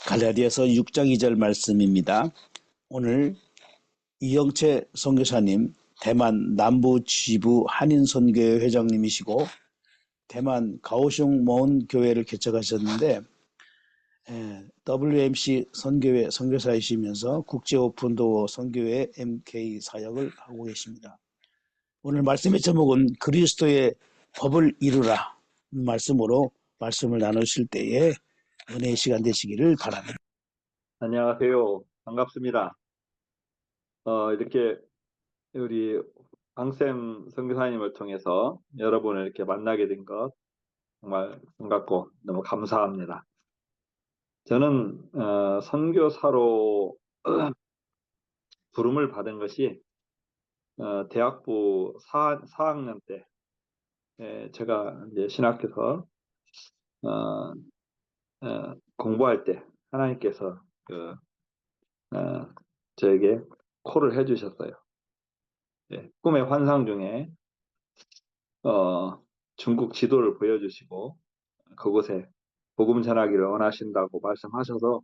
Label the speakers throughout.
Speaker 1: 갈라디아서 6장 2절 말씀입니다. 오늘 이영채 선교사님, 대만 남부 지부 한인 선교회 회장님이시고 대만 가오슝 모은 교회를 개척하셨는데 WMC 선교회 선교사이시면서 국제 오픈도어 선교회 MK 사역을 하고 계십니다. 오늘 말씀의 제목은 그리스도의 법을 이루라 말씀으로 말씀을 나누실 때에 은혜의 시간 되시기를 바랍니다.
Speaker 2: 안녕하세요. 반갑습니다. 이렇게 우리 방쌤 선교사님을 통해서 여러분을 이렇게 만나게 된 것 정말 반갑고 너무 감사합니다. 저는 선교사로 부름을 받은 것이 대학부 4학년 때 제가 이제 신학교에서 공부할 때 하나님께서 저에게 콜을 해주셨어요. 꿈의 환상 중에 중국 지도를 보여주시고 그곳에 복음 전하기를 원하신다고 말씀하셔서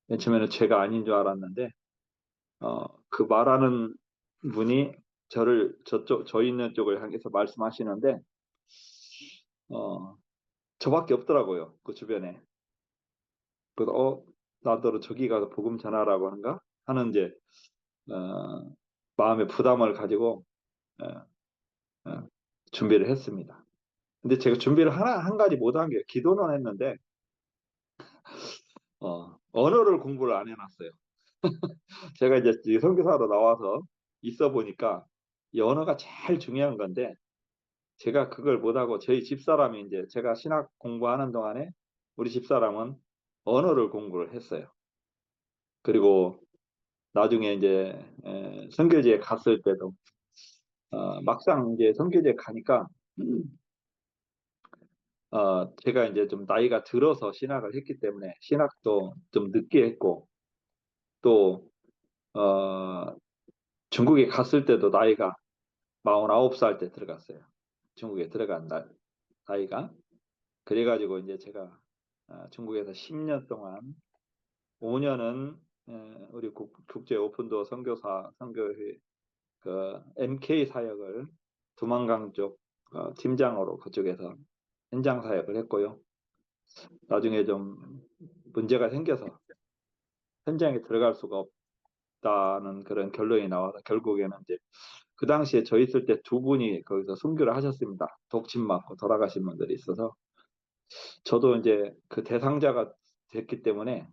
Speaker 2: 맨 처음에는 제가 아닌 줄 알았는데 그 말하는 분이 저 있는 쪽을 향해서 말씀하시는데 저밖에 없더라고요. 그 주변에. 그래서 나더러 저기 가서 복음 전하라고 하는가 하는 이제 마음의 부담을 가지고 준비를 했습니다. 근데 제가 준비를 한 가지 못한 게 기도는 했는데 언어를 공부를 안 해놨어요. 제가 이제 선교사로 나와서 있어 보니까 이 언어가 제일 중요한 건데 제가 그걸 못하고 저희 집사람이 이제 제가 신학 공부하는 동안에 우리 집사람은 언어를 공부를 했어요. 그리고 나중에 이제 선교지에 갔을 때도 막상 이제 선교지에 가니까 제가 이제 좀 나이가 들어서 신학을 했기 때문에 신학도 좀 늦게 했고 또 중국에 갔을 때도 나이가 49살 때 들어갔어요. 중국에 들어간 나이가. 그래가지고 이제 제가 중국에서 10년 동안 5년은 우리 국제 오픈도어 선교회 그 MK 사역을 두만강 쪽 팀장으로 그쪽에서 현장 사역을 했고요. 나중에 좀 문제가 생겨서 현장에 들어갈 수가 없다는 그런 결론이 나와서 결국에는 이제 그 당시에 저 있을 때 두 분이 거기서 순교를 하셨습니다. 독침 맞고 돌아가신 분들이 있어서 저도 이제 그 대상자가 됐기 때문에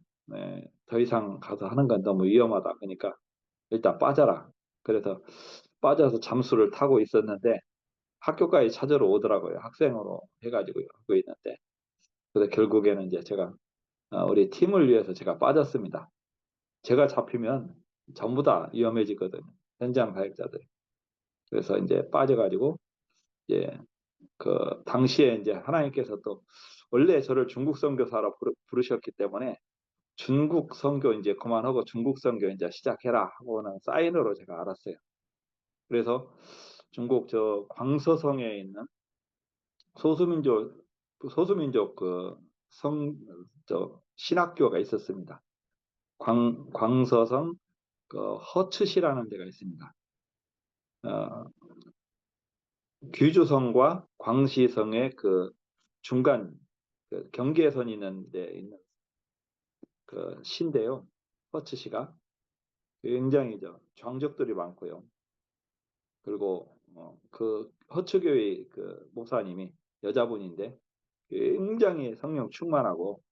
Speaker 2: 더 이상 가서 하는 건 너무 위험하다. 그러니까 일단 빠져라. 그래서 빠져서 잠수를 타고 있었는데 학교까지 찾으러 오더라고요. 학생으로 해가지고 하고 있는데 그래서 결국에는 이제 제가 우리 팀을 위해서 제가 빠졌습니다. 제가 잡히면 전부 다 위험해지거든요. 현장 사역자들. 그래서 이제 빠져가지고 예, 그 당시에 이제 하나님께서 또 원래 저를 중국 선교사로 부르셨기 때문에 중국 선교 이제 그만하고 중국 선교 이제 시작해라 하고는 사인으로 제가 알았어요. 그래서 중국 저 광서성에 있는 소수민족 그 저 신학교가 있었습니다. 광서성 그 허츠시라는 데가 있습니다. 어, 귀주성과 광시성의 그 중간 그 경계선 있는 데 있는 그 시인데요. 허츠시가 굉장히 정적들이 많고요. 그리고 그 허츠교의 그 목사님이 여자분인데 굉장히 성령 충만하고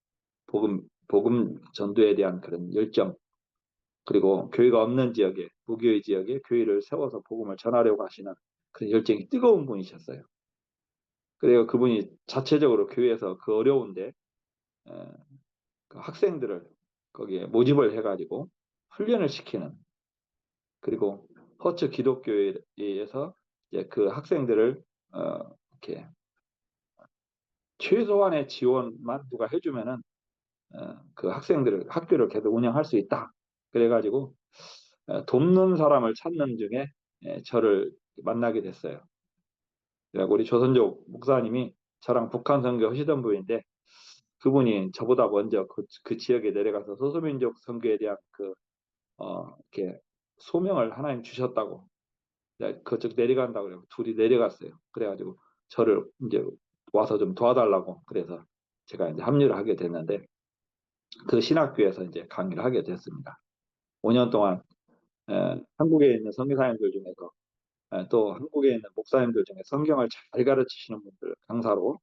Speaker 2: 복음 전도에 대한 그런 열정 그리고 교회가 없는 지역에 무교의 지역에 교회를 세워서 복음을 전하려고 하시는 그런 열정이 뜨거운 분이셨어요. 그래서 그분이 자체적으로 교회에서 그 어려운데 그 학생들을 거기에 모집을 해가지고 훈련을 시키는 그리고 허츠 기독교회에서 이제 그 학생들을 이렇게 최소한의 지원만 누가 해주면은 그 학생들을 학교를 계속 운영할 수 있다. 그래가지고 돕는 사람을 찾는 중에 저를 만나게 됐어요. 우리 조선족 목사님이 저랑 북한 선교 하시던 분인데 그분이 저보다 먼저 그 지역에 내려가서 소수민족 선교에 대한 이렇게 소명을 하나님 주셨다고, 그쪽 내려간다고 그래요. 둘이 내려갔어요. 그래가지고 저를 이제 와서 좀 도와달라고, 그래서 제가 이제 합류를 하게 됐는데, 그 신학교에서 이제 강의를 하게 됐습니다. 5년 동안 한국에 있는 선교사님들 중에서 또 한국에 있는 목사님들 중에 성경을 잘 가르치시는 분들 강사로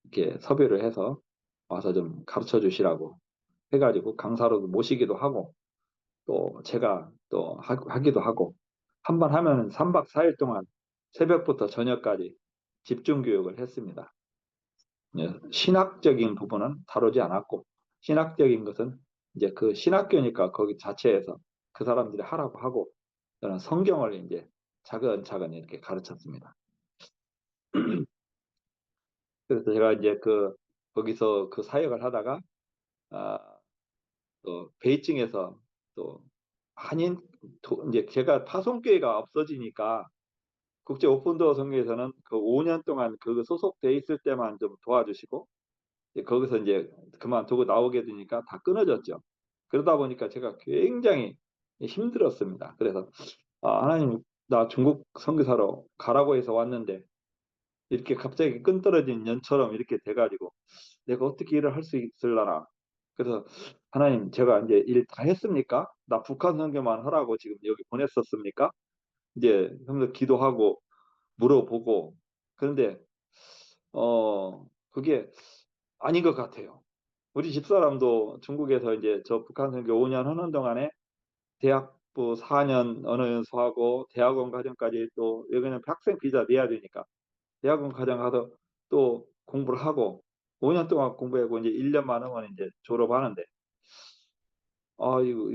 Speaker 2: 이렇게 섭외를 해서 와서 좀 가르쳐 주시라고 해가지고 강사로 모시기도 하고, 또 제가 또 하기도 하고, 한 번 하면 3박 4일 동안 새벽부터 저녁까지 집중 교육을 했습니다. 신학적인 부분은 다루지 않았고, 신학적인 것은 이제 그 신학교니까 거기 자체에서 그 사람들이 하라고 하고, 저는 성경을 이제 차근차근 이렇게 가르쳤습니다. 그래서 제가 이제 거기서 그 사역을 하다가 아, 또 베이징에서 또 한인 이제 제가 파송교회가 없어지니까 국제 오픈도어 선교에서는 그 5년 동안 그 소속돼 있을 때만 좀 도와주시고, 거기서 이제 그만두고 나오게 되니까 다 끊어졌죠. 그러다 보니까 제가 굉장히 힘들었습니다. 그래서 하나님, 나 중국 선교사로 가라고 해서 왔는데 이렇게 갑자기 끈 떨어진 연처럼 이렇게 돼가지고 내가 어떻게 일을 할 수 있을라나. 그래서 하나님, 제가 이제 일 다 했습니까? 나 북한 선교만 하라고 지금 여기 보냈었습니까? 이제 형들 기도하고 물어보고, 그런데 그게 아닌 것 같아요. 우리 집사람도 중국에서 이제 저 북한 선교 5년 하는 동안에 대학부 4년 언어 연수하고 대학원 과정까지, 또 여기는 학생 비자 내야 되니까 대학원 과정 가서 또 공부를 하고 5년 동안 공부하고 이제 1년 많으면 이제 졸업하는데,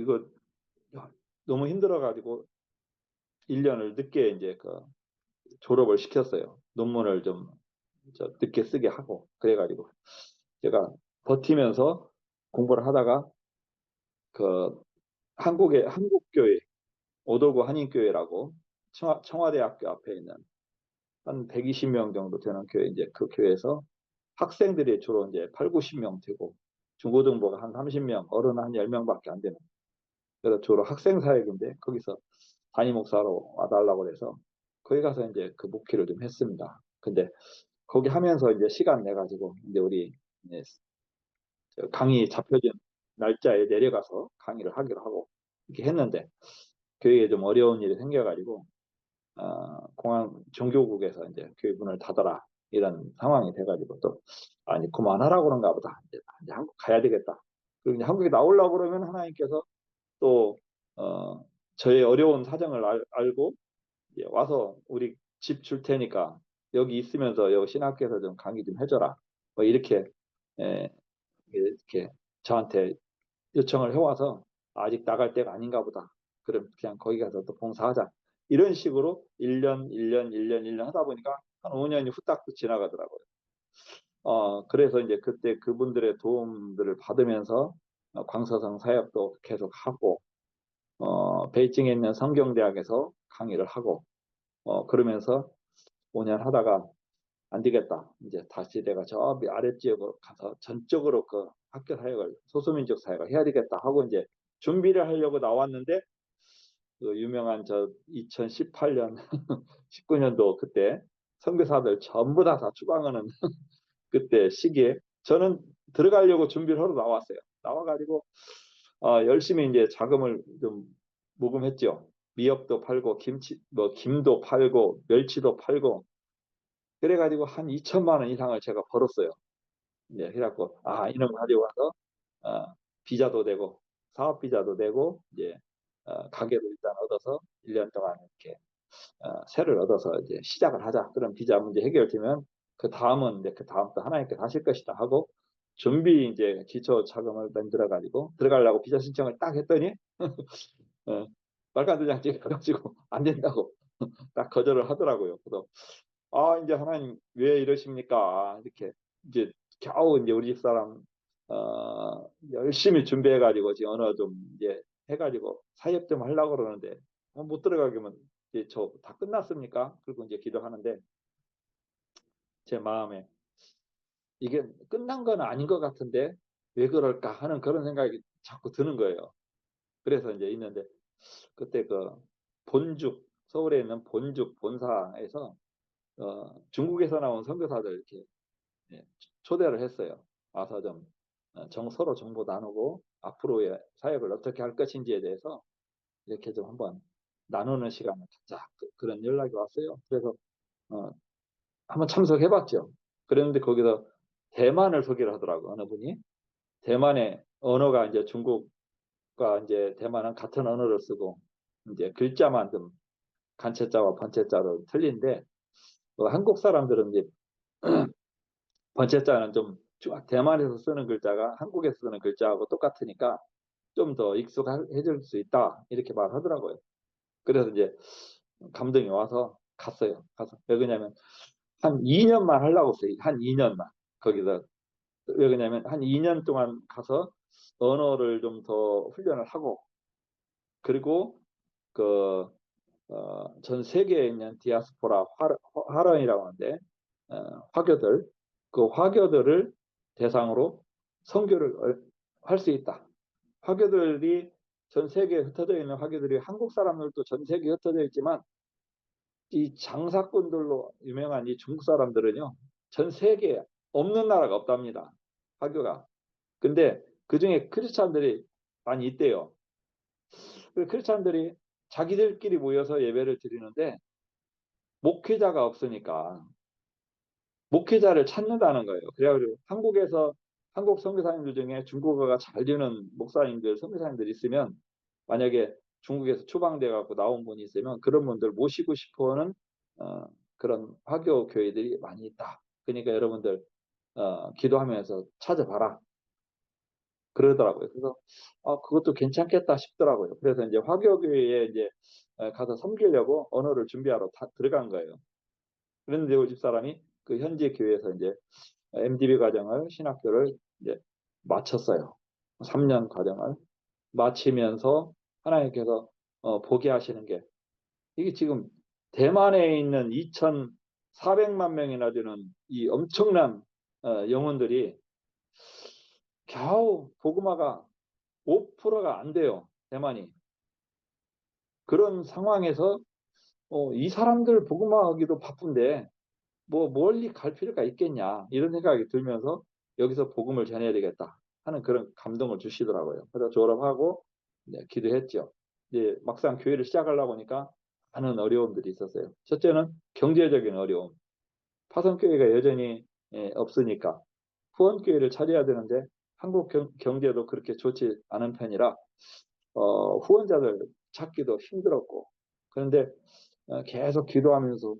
Speaker 2: 이거 너무 힘들어가지고 1년을 늦게 이제 졸업을 시켰어요. 논문을 좀 늦게 쓰게 하고 그래가지고 제가 버티면서 공부를 하다가 그 한국교회 오도구 한인교회라고 청와대학교 앞에 있는 한 120명 정도 되는 교회, 이제 그 교회에서 학생들이 주로 이제 8, 90명 되고 중고등부가 한 30명, 어른 한 10명밖에 안 되는, 그래서 주로 학생 사역인데 거기서 담임 목사로 와달라고 그래서 거기 가서 이제 그 목회를 좀 했습니다. 근데 거기 하면서 이제 시간 내 가지고 이제 우리 이제 강의 잡혀진 날짜에 내려가서 강의를 하기로 하고 이렇게 했는데, 교회에 좀 어려운 일이 생겨가지고 공항 종교국에서 이제 교회 문을 닫아라 이런 상황이 돼가지고, 또 아니 그만하라고 그런가 보다, 이제 한국 가야 되겠다. 그리고 이제 한국에 나오려고 그러면 하나님께서 또 저의 어려운 사정을 알고 이제 와서 우리 집 줄 테니까 여기 있으면서 여기 신학교에서 좀 강의 좀 해줘라, 뭐 에, 이렇게 저한테 요청을 해와서 아직 나갈 때가 아닌가 보다. 그럼 그냥 거기 가서 또 봉사하자. 이런 식으로 1년, 1년, 1년, 1년 하다 보니까 한 5년이 후딱 지나가더라고요. 그래서 이제 그때 그분들의 도움들을 받으면서 광서성 사역도 계속 하고, 베이징에 있는 성경대학에서 강의를 하고, 그러면서 5년 하다가 안 되겠다. 이제 다시 내가 저 아랫지역으로 가서 전적으로 그 학교 사역을, 소수민족 사역을 해야 되겠다 하고 이제 준비를 하려고 나왔는데, 그 유명한 저 2018년, 19년도 그때 선교사들 전부 다 추방하는 그때 시기에 저는 들어가려고 준비를 하러 나왔어요. 나와가지고 열심히 이제 자금을 좀 모금했죠. 미역도 팔고 김도 팔고 멸치도 팔고 그래가지고 한 2천만 원 이상을 제가 벌었어요. 네, 해갖고 이런 거 가지고 와서 비자도 되고 사업 비자도 되고 이제 가게도 일단 얻어서 1년 동안 이렇게 세를 얻어서 이제 시작을 하자. 그럼 비자 문제 해결되면 그 다음은 이제 그 다음부터 하나님께 하실 것이다 하고 준비 이제 기초 자금을 만들어 가지고 들어가려고 비자 신청을 딱 했더니 어, 빨간 도장 찍어가지고 안 된다고 딱 거절을 하더라고요. 그래서 이제 하나님 왜 이러십니까? 이렇게 이제 겨우 이제 우리 집사람 열심히 준비해가지고 지금 언어 좀 이제 해가지고 사역 좀 하려고 그러는데 못 들어가기면 이제 저 다 끝났습니까? 그리고 이제 기도하는데 제 마음에 이게 끝난 건 아닌 것 같은데 왜 그럴까 하는 그런 생각이 자꾸 드는 거예요. 그래서 이제 있는데 그때 그 본죽 서울에 있는 본죽 본사에서 중국에서 나온 선교사들 이렇게 예, 초대를 했어요. 와서 좀 서로 정보 나누고 앞으로의 사역을 어떻게 할 것인지에 대해서 이렇게 좀 한번 나누는 시간을 갖자. 그런 연락이 왔어요. 그래서 어, 한번 참석해봤죠. 그랬는데 거기서 대만을 소개를 하더라고 어느 분이. 대만의 언어가 이제 중국과 이제 대만은 같은 언어를 쓰고 이제 글자만 좀 간체자와 번체자로 틀린데 한국 사람들은 이제 번체자는 좀 대만에서 쓰는 글자가 한국에서 쓰는 글자하고 똑같으니까 좀 더 익숙해질 수 있다 이렇게 말하더라고요. 그래서 이제 감동이 와서 갔어요. 가서 왜 그러냐면 한 2년만 하려고 했어요. 한 2년만 거기서. 왜 그러냐면 한 2년 동안 가서 언어를 좀 더 훈련을 하고 그리고 그 전 세계에 있는 디아스포라 화런이라고 하는데 화교들 그 화교들을 대상으로 선교를 할 수 있다. 화교들이 전 세계에 흩어져 있는 화교들이 한국 사람들도 전 세계에 흩어져 있지만 이 장사꾼들로 유명한 이 중국 사람들은요 전 세계에 없는 나라가 없답니다. 화교가. 근데 그중에 크리스찬들이 많이 있대요. 그 크리스찬들이 자기들끼리 모여서 예배를 드리는데 목회자가 없으니까 목회자를 찾는다는 거예요. 그래가지고 한국에서 한국 선교사님들 중에 중국어가 잘 되는 목사님들, 선교사님들 있으면 만약에 중국에서 추방돼 갖고 나온 분이 있으면 그런 분들 모시고 싶어하는 어, 그런 화교 교회들이 많이 있다. 그러니까 여러분들 기도하면서 찾아봐라. 그러더라고요. 그래서 그것도 괜찮겠다 싶더라고요. 그래서 이제 화교교회에 이제 가서 섬기려고 언어를 준비하러 들어간 거예요. 그런데 우리 집사람이 그 현지 교회에서 이제 MDB 과정을 신학교를 이제 마쳤어요. 3년 과정을 마치면서 하나님께서 보게 하시는 게 이게 지금 대만에 있는 2,400만 명이나 되는 이 엄청난 영혼들이 겨우 복음화가 5%가 안 돼요. 대만이. 그런 상황에서 이 사람들 복음화하기도 바쁜데 뭐 멀리 갈 필요가 있겠냐 이런 생각이 들면서 여기서 복음을 전해야 되겠다 하는 그런 감동을 주시더라고요. 그래서 졸업하고 기도했죠. 이제 막상 교회를 시작하려고 하니까 많은 어려움들이 있었어요. 첫째는 경제적인 어려움. 파송교회가 여전히 없으니까 후원교회를 차려야 되는데 한국 경제도 그렇게 좋지 않은 편이라 후원자들 찾기도 힘들었고 그런데 계속 기도하면서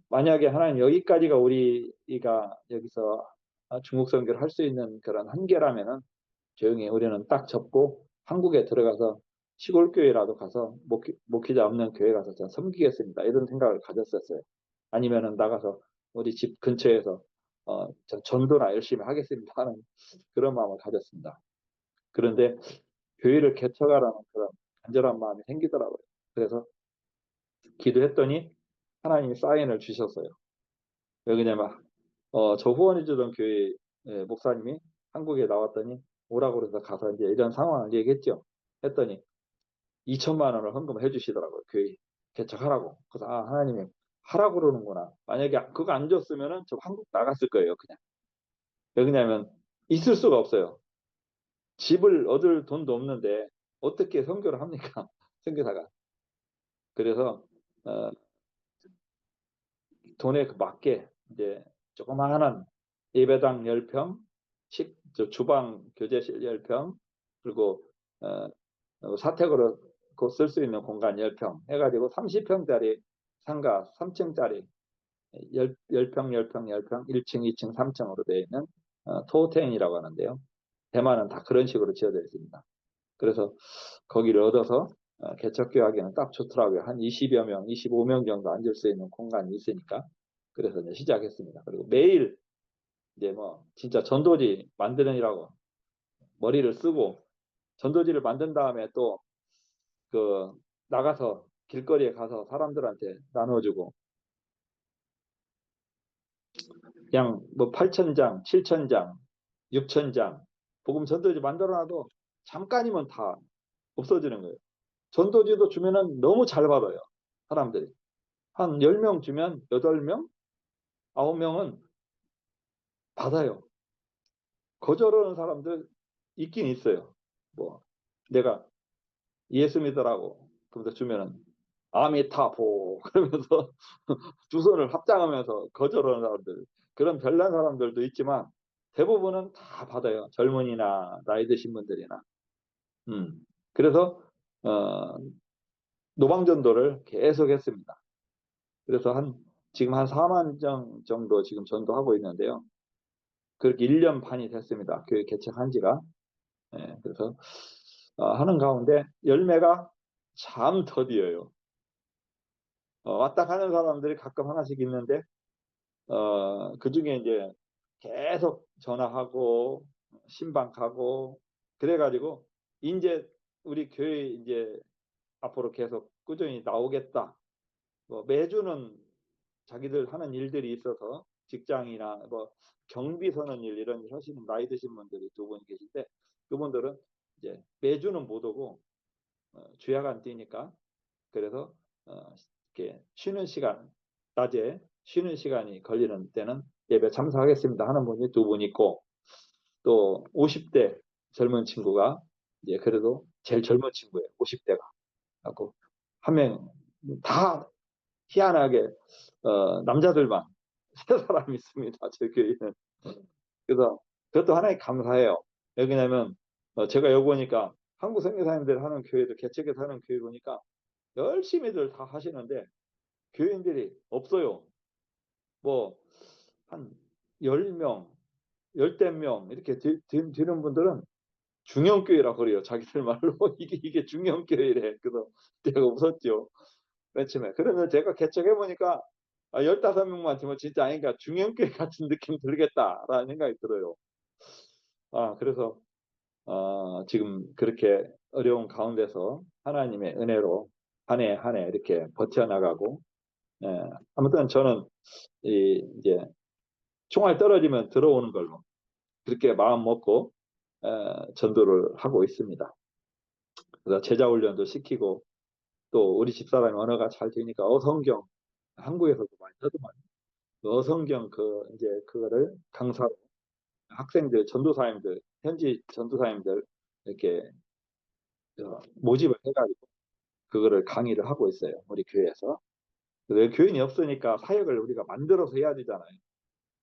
Speaker 2: 만약에 하나님 여기까지가 우리가 여기서 중국 선교를 할 수 있는 그런 한계라면은 조용히 우리는 딱 접고 한국에 들어가서 시골 교회라도 가서 목회자 없는 교회 가서 전 섬기겠습니다. 이런 생각을 가졌었어요. 아니면은 나가서 우리 집 근처에서 전도나 열심히 하겠습니다 하는 그런 마음을 가졌습니다. 그런데 교회를 개척하라는 그런 간절한 마음이 생기더라고요. 그래서 기도했더니 하나님이 사인을 주셨어요. 왜 그러냐면 저 후원해주던 교회 목사님이 한국에 나왔더니 오라고 그래서 가서 이제 이런 상황을 얘기했죠. 했더니 2천만 원을 헌금을 해주시더라고요. 교회 개척하라고. 그래서 하나님이 하라고 그러는구나. 만약에 그거 안 줬으면은 저 한국 나갔을 거예요. 그냥. 왜 그러냐면 있을 수가 없어요. 집을 얻을 돈도 없는데 어떻게 선교를 합니까? 선교사가. 그래서 어, 돈에 맞게 이제 조그마한 예배당 10평, 주방 교제실 10평, 그리고 사택으로 쓸 수 있는 공간 10평 해가지고 30평짜리 상가 3층짜리 10평, 10평, 10평, 1층, 2층, 3층으로 되어 있는 토호텐이라고 하는데요. 대만은 다 그런 식으로 지어져 있습니다. 그래서 거기를 얻어서 개척교회하기는 딱 좋더라고요. 한 20여 명, 25명 정도 앉을 수 있는 공간이 있으니까. 그래서 이제 시작했습니다. 그리고 매일 이제 뭐 진짜 전도지 만드느라고 머리를 쓰고 전도지를 만든 다음에 또 그 나가서 길거리에 가서 사람들한테 나눠주고 그냥 뭐 8,000장, 7,000장, 6,000장 복음 전도지 만들어놔도 잠깐이면 다 없어지는 거예요. 전도지도 주면은 너무 잘 받아요. 사람들이. 한 10명 주면 8명, 9명은 받아요. 거절하는 사람들 있긴 있어요. 뭐 내가 예수 믿으라고 그러면서 주면은 아미타포 그러면서 두 손을 합장하면서 거절하는 사람들, 그런 별난 사람들도 있지만 대부분은 다 받아요. 젊은이나 나이 드신 분들이나. 그래서 어, 노방전도를 계속 했습니다. 그래서 지금 한 4만 정 정도 지금 전도하고 있는데요. 그렇게 1년 반이 됐습니다. 교회 개척한 지가. 예, 그래서 하는 가운데 열매가 참 더디어요. 왔다 가는 사람들이 가끔 하나씩 있는데 그 중에 이제 계속 전화하고 신방 가고 그래가지고 이제 우리 교회 이제 앞으로 계속 꾸준히 나오겠다. 뭐 매주는 자기들 하는 일들이 있어서 직장이나 뭐 경비 서는 일 이런 일 하시는 나이 드신 분들이 두 분 계신데 그분들은 이제 매주는 못 오고 주야간 뛰니까 그래서 이렇게 쉬는 시간 낮에 쉬는 시간이 걸리는 때는 예배 참석하겠습니다 하는 분이 두 분 있고 또 50대 젊은 친구가 이제 그래도 제일 젊은 친구예요. 50대가 하고 한 명 다 희한하게 남자들만 세 사람 있습니다. 제 교회는. 그래서 그것도 하나의 감사해요. 왜냐면 제가 여기 보니까 한국 선교사님들 하는 교회도 개척해서 하는 교회 보니까 열심히들 다 하시는데 교인들이 없어요. 뭐 한 10명, 열댓 명 이렇게 되는 분들은 중형교회라 그래요. 자기들 말로 이게 중형교회래. 그래서 제가 웃었죠. 맨 처음에. 그러면 제가 개척해 보니까 15명만 되면 진짜 아닌가 중형교회 같은 느낌 들겠다라는 생각이 들어요. 그래서 지금 그렇게 어려운 가운데서 하나님의 은혜로 한 해 한 해 이렇게 버텨나가고 아무튼 저는 이제 총알 떨어지면 들어오는 걸로 그렇게 마음 먹고 전도를 하고 있습니다. 그래서 제자 훈련도 시키고 또 우리 집사람이 언어가 잘 되니까 어성경 한국에서도 많이 하더만 어성경 이제 그거를 강사로 학생들 전도사님들 현지 전도사님들 이렇게 모집을 해가지고 그거를 강의를 하고 있어요. 우리 교회에서. 교인이 없으니까 사역을 우리가 만들어서 해야 되잖아요.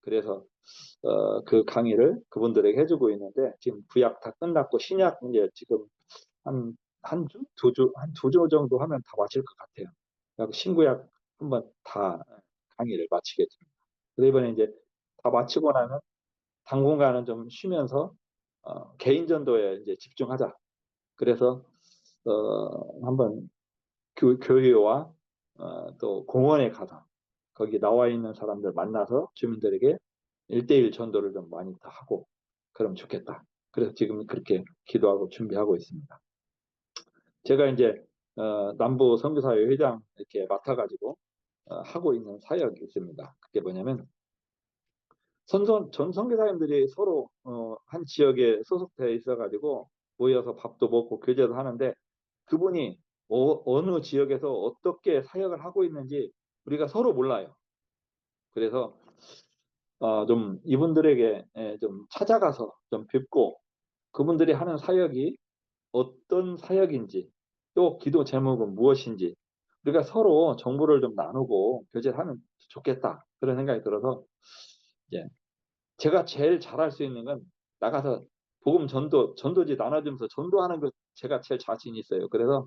Speaker 2: 그래서 그 강의를 그분들에게 해주고 있는데 지금 구약 다 끝났고 신약 이제 지금 한 주, 두 주, 한 두 주 정도 하면 다 마칠 것 같아요. 그리고 신구약 한번 다 강의를 마치겠습니다. 그래서 이번에 이제 다 마치고 나면 당분간은 좀 쉬면서 개인 전도에 이제 집중하자. 그래서 한번 교회와 또 공원에 가서 거기 나와 있는 사람들 만나서 주민들에게 1대1 전도를 좀 많이 더 하고 그러면 좋겠다. 그래서 지금 그렇게 기도하고 준비하고 있습니다. 제가 이제 남부 선교사회 회장 이렇게 맡아가지고 하고 있는 사역이 있습니다. 그게 뭐냐면 전 선교사님들이 서로 한 지역에 소속되어 있어가지고 모여서 밥도 먹고 교제도 하는데 그분이 어느 지역에서 어떻게 사역을 하고 있는지 우리가 서로 몰라요. 그래서 좀 이분들에게 좀 찾아가서 좀 뵙고 그분들이 하는 사역이 어떤 사역인지 또 기도 제목은 무엇인지 우리가 서로 정보를 좀 나누고 교제를 하면 좋겠다 그런 생각이 들어서 이제 제가 제일 잘할 수 있는 건 나가서 복음 전도지 나눠주면서 전도하는 것 제가 제일 자신 있어요. 그래서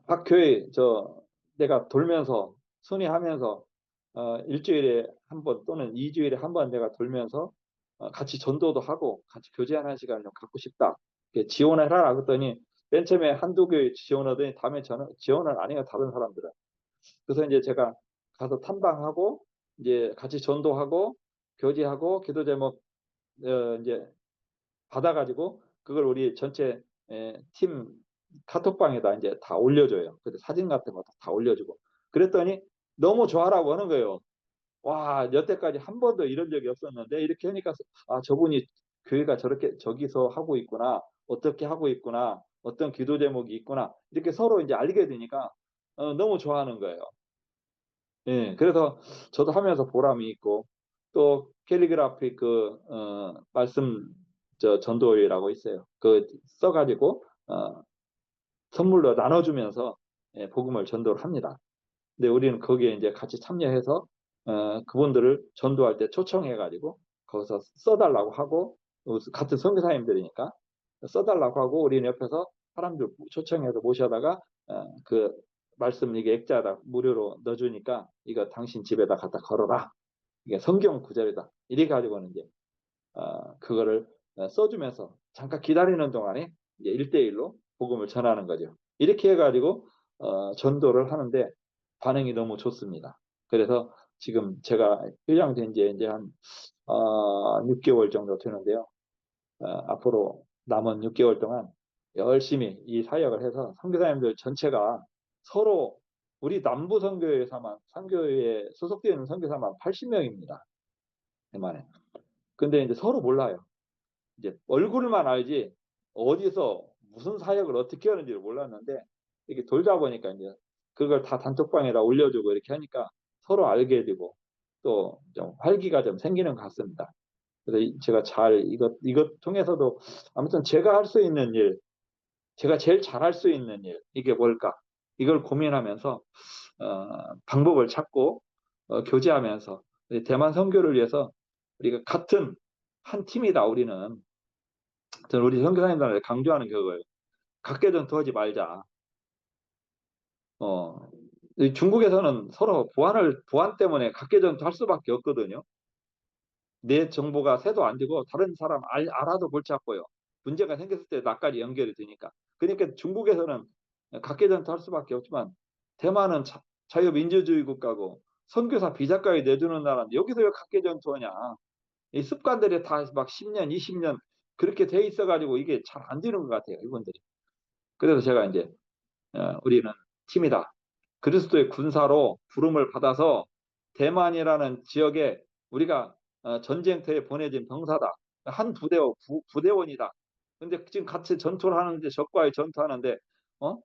Speaker 2: 각 교회 내가 돌면서 순회하면서 일주일에 한 번 또는 2주일에 한 번 내가 돌면서 같이 전도도 하고 같이 교제하는 시간을 좀 갖고 싶다. 지원을 해라 그랬더니 맨 처음에 한두 교회 지원하더니 다음에 저는 지원을 안 해요. 다른 사람들은. 그래서 이제 제가 가서 탐방하고 이제 같이 전도하고 교제하고 기도 제목 이제 받아가지고 그걸 우리 전체 팀 카톡방에다 이제 다 올려줘요. 그래서 사진 같은 것도 다 올려주고 그랬더니 너무 좋아라고 하는 거예요. 와, 여태까지 한 번도 이런 적이 없었는데 이렇게 하니까 아, 저분이 교회가 저렇게 저기서 하고 있구나, 어떻게 하고 있구나, 어떤 기도 제목이 있구나 이렇게 서로 이제 알게 되니까 너무 좋아하는 거예요. 예, 그래서 저도 하면서 보람이 있고 또 캘리그라피 말씀 전도회라고 있어요. 그 써가지고 선물로 나눠주면서 복음을 전도를 합니다. 근데 우리는 거기에 이제 같이 참여해서 그분들을 전도할 때 초청해가지고 거기서 써달라고 하고 같은 선교사님들이니까 써달라고 하고 우리는 옆에서 사람들 초청해서 모셔다가 그 말씀 이게 액자다 무료로 넣어주니까 이거 당신 집에다 갖다 걸어라. 이게 성경 구절이다. 이래 가지고는 이제 그거를 써주면서 잠깐 기다리는 동안에 이제 1대1로 복음을 전하는 거죠. 이렇게 해가지고 전도를 하는데 반응이 너무 좋습니다. 그래서 지금 제가 회장된 지 이제 한 6개월 정도 되는데요. 앞으로 남은 6개월 동안 열심히 이 사역을 해서 선교사님들 전체가 서로 우리 남부 선교회에서만 선교회에 소속되어 있는 선교사만 80명입니다. 대만에. 근데 이제 서로 몰라요. 이제 얼굴만 알지 어디서 무슨 사역을 어떻게 하는지를 몰랐는데 이렇게 돌다 보니까 이제 그걸 다 단톡방에다 올려주고 이렇게 하니까 서로 알게 되고 또 좀 활기가 좀 생기는 것 같습니다. 그래서 제가 잘 이것 통해서도 아무튼 제가 할 수 있는 일, 제가 제일 잘할 수 있는 일 이게 뭘까? 이걸 고민하면서 방법을 찾고 교제하면서 대만 선교를 위해서 우리가 같은 한 팀이다 우리는. 저는 우리 선교사님들한테 강조하는 그거예요. 각계전투하지 말자. 어, 중국에서는 서로 보안 때문에 각계전투 할 수밖에 없거든요. 내 정보가 새도 안 되고 다른 사람 알아도 골치 아파요. 문제가 생겼을 때 나까지 연결이 되니까. 그러니까 중국에서는 각계전투 할 수밖에 없지만 대만은 자유민주주의 국가고 선교사 비자까지 내주는 나라인데 여기서 왜 각계전투하냐. 이 습관들이 다 막 10년, 20년 그렇게 돼 있어가지고 이게 잘 안 되는 것 같아요. 이분들이. 그래서 제가 이제 우리는 팀이다. 그리스도의 군사로 부름을 받아서 대만이라는 지역에 우리가 전쟁터에 보내진 병사다. 한 부대원이다. 근데 지금 같이 전투를 하는데 적과의 전투하는데 어?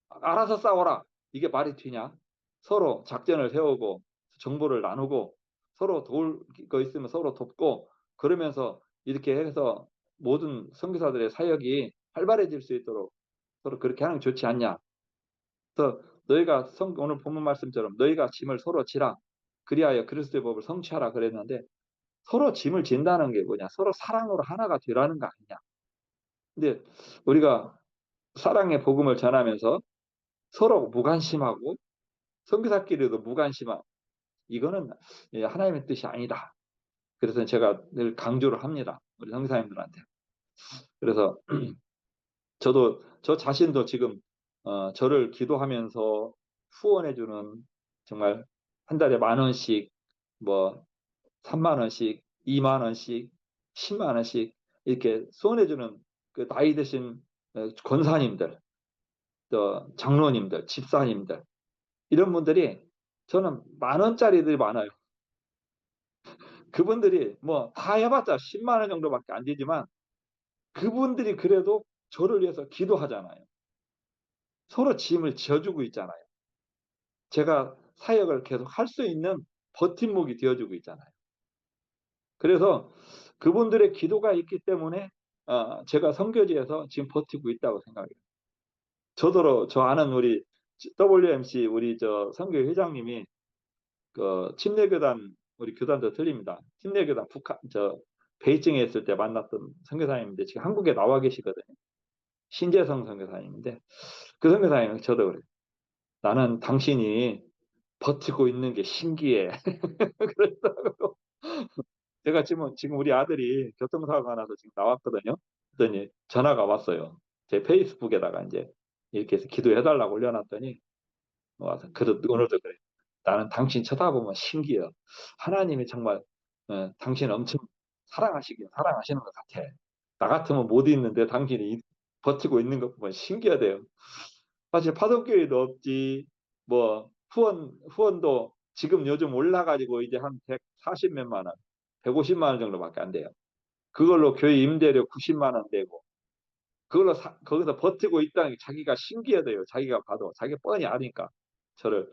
Speaker 2: 알아서 싸워라. 이게 말이 되냐? 서로 작전을 세우고 정보를 나누고 서로 도울 거 있으면 서로 돕고 그러면서 이렇게 해서 모든 선교사들의 사역이 활발해질 수 있도록 서로 그렇게 하는 게 좋지 않냐? 그래서 너희가 오늘 본문 말씀처럼 너희가 짐을 서로 지라 그리하여 그리스도의 법을 성취하라 그랬는데 서로 짐을 진다는 게 뭐냐? 서로 사랑으로 하나가 되라는 거 아니냐? 근데 우리가 사랑의 복음을 전하면서 서로 무관심하고 선교사끼리도 무관심하고 이거는 하나님의 뜻이 아니다. 그래서 제가 늘 강조를 합니다. 우리 선교사님들한테. 그래서 저 자신도 지금 저를 기도하면서 후원해주는 정말 한 달에 10,000원씩 뭐 30,000원씩 20,000원씩 100,000원씩 이렇게 후원해주는 그 나이 드신 권사님들 또 장로님들 집사님들 이런 분들이 저는 10,000원짜리들이 많아요. 그분들이 뭐 다 해봤자 10만 원 정도밖에 안 되지만 그분들이 그래도 저를 위해서 기도하잖아요. 서로 짐을 지어주고 있잖아요. 제가 사역을 계속 할 수 있는 버팀목이 되어주고 있잖아요. 그래서 그분들의 기도가 있기 때문에 제가 선교지에서 지금 버티고 있다고 생각해요. 저 아는 우리 WMC 우리 저 선교 회장님이 그 침례교단 우리 교단도 틀립니다. 침례교단 베이징에 있을 때 만났던 선교사님인데 지금 한국에 나와 계시거든요. 신재성 선교사님인데 그 선교사님은 저도 그래요. 나는 당신이 버티고 있는 게 신기해. 그랬다고. 제가 지금 우리 아들이 교통사고가 나서 지금 나왔거든요. 그랬더니 전화가 왔어요. 제 페이스북에다가 이제 이렇게 해서 기도해달라고 올려놨더니 와서 오늘도 그래. 나는 당신 쳐다보면 신기해요. 하나님이 정말 당신 엄청 사랑하시는 것 같아. 나 같으면 못 있는데 당신이 버티고 있는 것 보면 신기하대요. 사실 파독교회도 없지, 뭐 후원도 지금 요즘 올라가지고 이제 한 140 몇만 원, 150만 원 정도밖에 안 돼요. 그걸로 교회 임대료 90만 원 되고, 그걸로 거기서 버티고 있다는 게 자기가 신기하대요. 자기가 봐도 자기 뻔히 아니까 저를.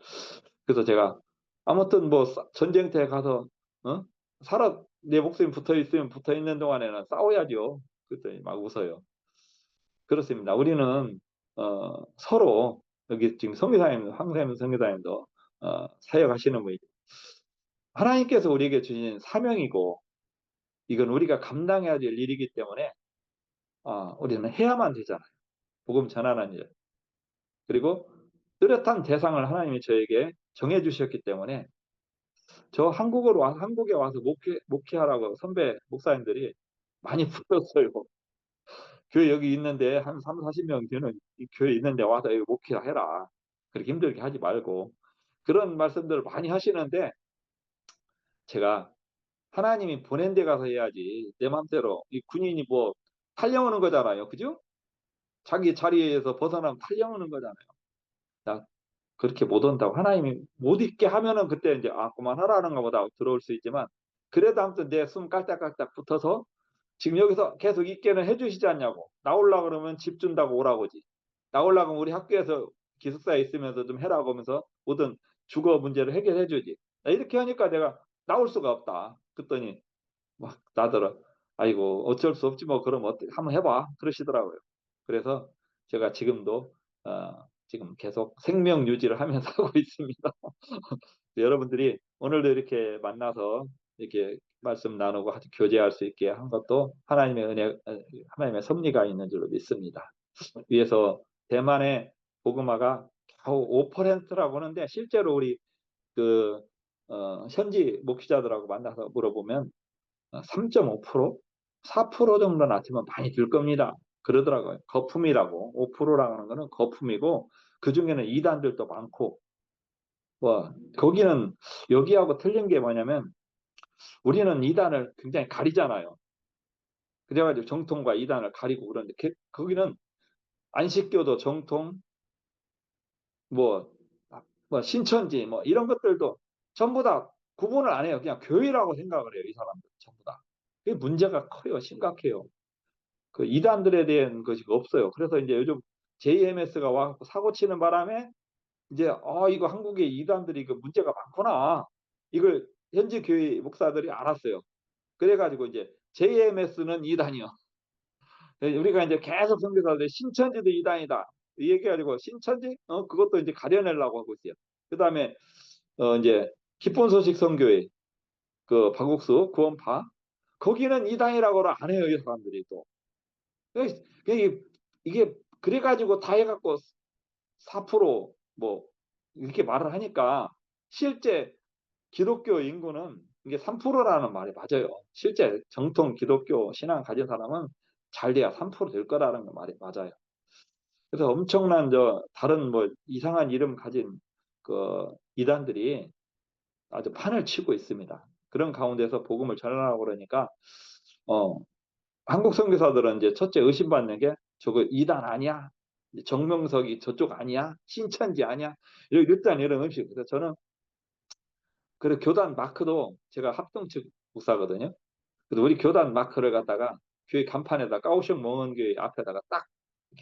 Speaker 2: 그래서 제가 아무튼 뭐 전쟁터에 가서 살아 내 목숨이 붙어 있으면 붙어 있는 동안에는 싸워야죠. 그랬더니 막 웃어요. 그렇습니다. 우리는 서로 여기 지금 성교사님, 황사님 성교사님도 사역하시는 분이 하나님께서 우리에게 주신 사명이고 이건 우리가 감당해야 될 일이기 때문에 우리는 해야만 되잖아요. 복음 전하는 일. 그리고 뚜렷한 대상을 하나님이 저에게 정해 주셨기 때문에 저 한국에 와서 목회하라고 선배 목사님들이 많이 불렀어요. 교회 여기 있는데 한 3, 40명 되는 이 교회 있는데 와서 여기 목회해라. 그렇게 힘들게 하지 말고 그런 말씀들을 많이 하시는데 제가 하나님이 보낸 데 가서 해야지 내 맘대로 이 군인이 뭐 탈영하는 거잖아요. 그죠? 자기 자리에서 벗어나면 탈영하는 거잖아요. 나 그렇게 못 온다고 하나님이 못 있게 하면은 그때 이제 그만하라는 것보다 들어올 수 있지만 그래도 아무튼 내 숨 깔딱깔딱 붙어서 지금 여기서 계속 있게는 해주시지 않냐고. 나올라 그러면 집 준다고 오라고지. 나올라 그러면 우리 학교에서 기숙사에 있으면서 좀 해라고 하면서 모든 주거 문제를 해결해 주지. 이렇게 하니까 내가 나올 수가 없다. 그랬더니 막 나더러 아이고 어쩔 수 없지 뭐 그럼 어떻게 한번 해봐 그러시더라고요. 그래서 제가 지금도 지금 계속 생명 유지를 하면서 하고 있습니다. 여러분들이 오늘도 이렇게 만나서 이렇게 말씀 나누고 아주 교제할 수 있게 한 것도 하나님의 은혜, 하나님의 섭리가 있는 줄로 믿습니다. 위에서 대만의 복음화가 겨우 5%라고 하는데 실제로 우리 그 현지 목회자들하고 만나서 물어보면 3.5%, 4% 정도 낮추면 많이 들 겁니다. 그러더라고요. 거품이라고 5%라고 하는 거는 거품이고 그 중에는 이단들도 많고 뭐 거기는 여기하고 틀린 게 뭐냐면 우리는 이단을 굉장히 가리잖아요. 그래가지고 정통과 이단을 가리고 그러는데 거기는 안식교도 정통 뭐, 뭐 신천지 뭐 이런 것들도 전부 다 구분을 안 해요. 그냥 교회라고 생각을 해요. 이 사람들 전부 다. 그게 문제가 커요. 심각해요. 그 이단들에 대한 것이 없어요. 그래서 이제 요즘 JMS가 와서 사고 치는 바람에 이제 이거 한국에 이단들이 그 문제가 많구나. 이걸 현지 교회 목사들이 알았어요. 그래가지고 이제 JMS는 이단이요. 우리가 이제 계속 선교사들 신천지도 이단이다. 이 얘기가지고 신천지 그것도 이제 가려내려고 하고 있어요. 그다음에 이제 기쁜 소식 선교회 그 박국수 구원파 거기는 이단이라고는 안 해요. 이 사람들이 또 이게 이게 그래가지고 다 해갖고 4%뭐 이렇게 말을 하니까 실제 기독교 인구는 이게 3%라는 말이 맞아요. 실제 정통 기독교 신앙 가진 사람은 잘 돼야 3%될 거라는 거 말이 맞아요. 그래서 엄청난 다른 뭐 이상한 이름 가진 그 이단들이 아주 판을 치고 있습니다. 그런 가운데서 복음을 전하라고 그러니까 한국 선교사들은 이제 첫째 의심받는 게 저거 이단 아니야? 정명석이 저쪽 아니야? 신천지 아니야? 일단 이런 음식. 그래서 저는 그리고 교단 마크도 제가 합동측 목사거든요. 그래서 우리 교단 마크를 갖다가 교회 간판에다 까오슝 멍원교회 앞에다가 딱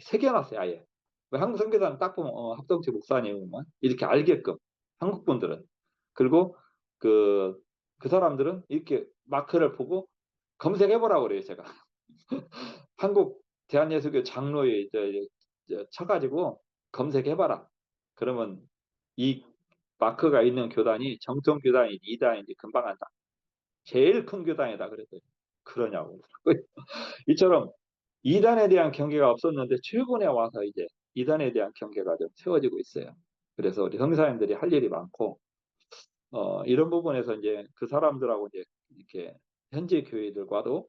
Speaker 2: 새겨놨어요. 아예. 한국 선교사는 딱 보면 합동측 목사님은 이렇게 알게끔 한국 분들은 그리고 그, 그 사람들은 이렇게 마크를 보고 검색해보라고 그래요. 제가 한국 대한예수교 장로에 쳐가지고 검색해봐라. 그러면 이 마크가 있는 교단이 정통 교단이 이단인지 금방 안다. 제일 큰 교단이다 그랬더니 그러냐고. 이처럼 이단에 대한 경계가 없었는데 최근에 와서 이제 이단에 대한 경계가 좀 세워지고 있어요. 그래서 우리 형사님들이 할 일이 많고 이런 부분에서 이제 그 사람들하고 이제 이렇게 현지 교회들과도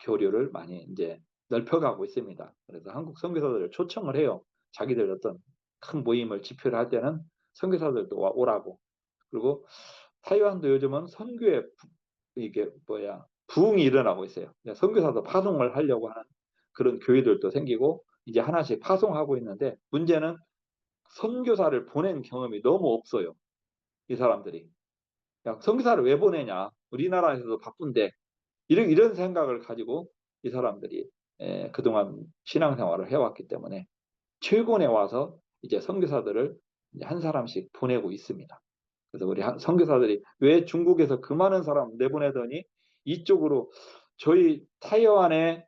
Speaker 2: 교류를 많이 이제 넓혀가고 있습니다. 그래서 한국 선교사들을 초청을 해요. 자기들 어떤 큰 모임을 집회를 할 때는 선교사들도 오라고. 그리고 타이완도 요즘은 선교에 이게 부흥이 일어나고 있어요. 선교사도 파송을 하려고 하는 그런 교회들도 생기고 이제 하나씩 파송하고 있는데 문제는 선교사를 보낸 경험이 너무 없어요. 이 사람들이. 야, 선교사를 왜 보내냐? 우리나라에서도 바쁜데 이런 생각을 가지고 이 사람들이 그동안 신앙생활을 해왔기 때문에 최근에 와서 이제 선교사들을 이제 한 사람씩 보내고 있습니다. 그래서 우리 선교사들이 왜 중국에서 그 많은 사람 내보내더니 이쪽으로 저희 타이완에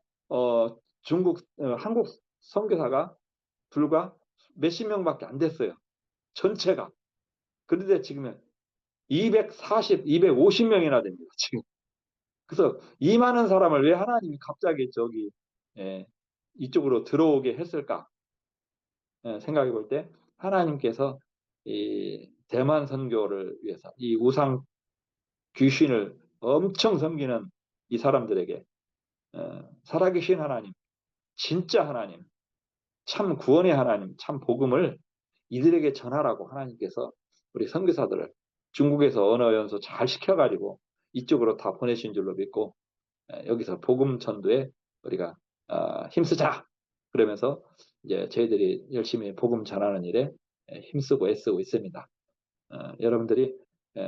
Speaker 2: 한국 선교사가 불과 몇십 명밖에 안 됐어요. 전체가. 그런데 지금 240, 250명이나 됩니다. 지금. 그래서 이 많은 사람을 왜 하나님이 갑자기 예, 이쪽으로 들어오게 했을까? 생각해 볼 때 하나님께서 이 대만 선교를 위해서 이 우상 귀신을 엄청 섬기는 이 사람들에게 살아계신 하나님, 진짜 하나님, 참 구원의 하나님, 참 복음을 이들에게 전하라고 하나님께서 우리 선교사들을 중국에서 언어 연수 잘 시켜가지고 이쪽으로 다 보내신 줄로 믿고 여기서 복음 전도에 우리가 힘쓰자. 그러면서 이제 저희들이 열심히 복음 전하는 일에 힘쓰고 애쓰고 있습니다. 여러분들이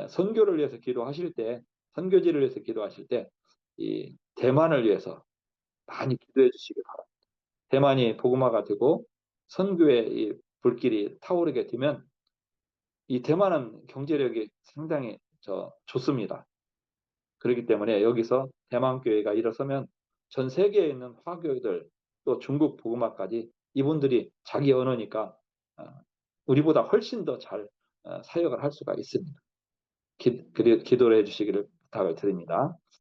Speaker 2: 선교를 위해서 기도하실 때, 선교지를 위해서 기도하실 때, 이 대만을 위해서 많이 기도해 주시기 바랍니다. 대만이 복음화가 되고 선교의 이 불길이 타오르게 되면 이 대만은 경제력이 상당히 좋습니다. 그렇기 때문에 여기서 대만 교회가 일어서면 전 세계에 있는 화교회들 또 중국 복음화까지 이분들이 자기 언어니까 우리보다 훨씬 더 잘 사역을 할 수가 있습니다. 기도를 해주시기를 부탁을 드립니다.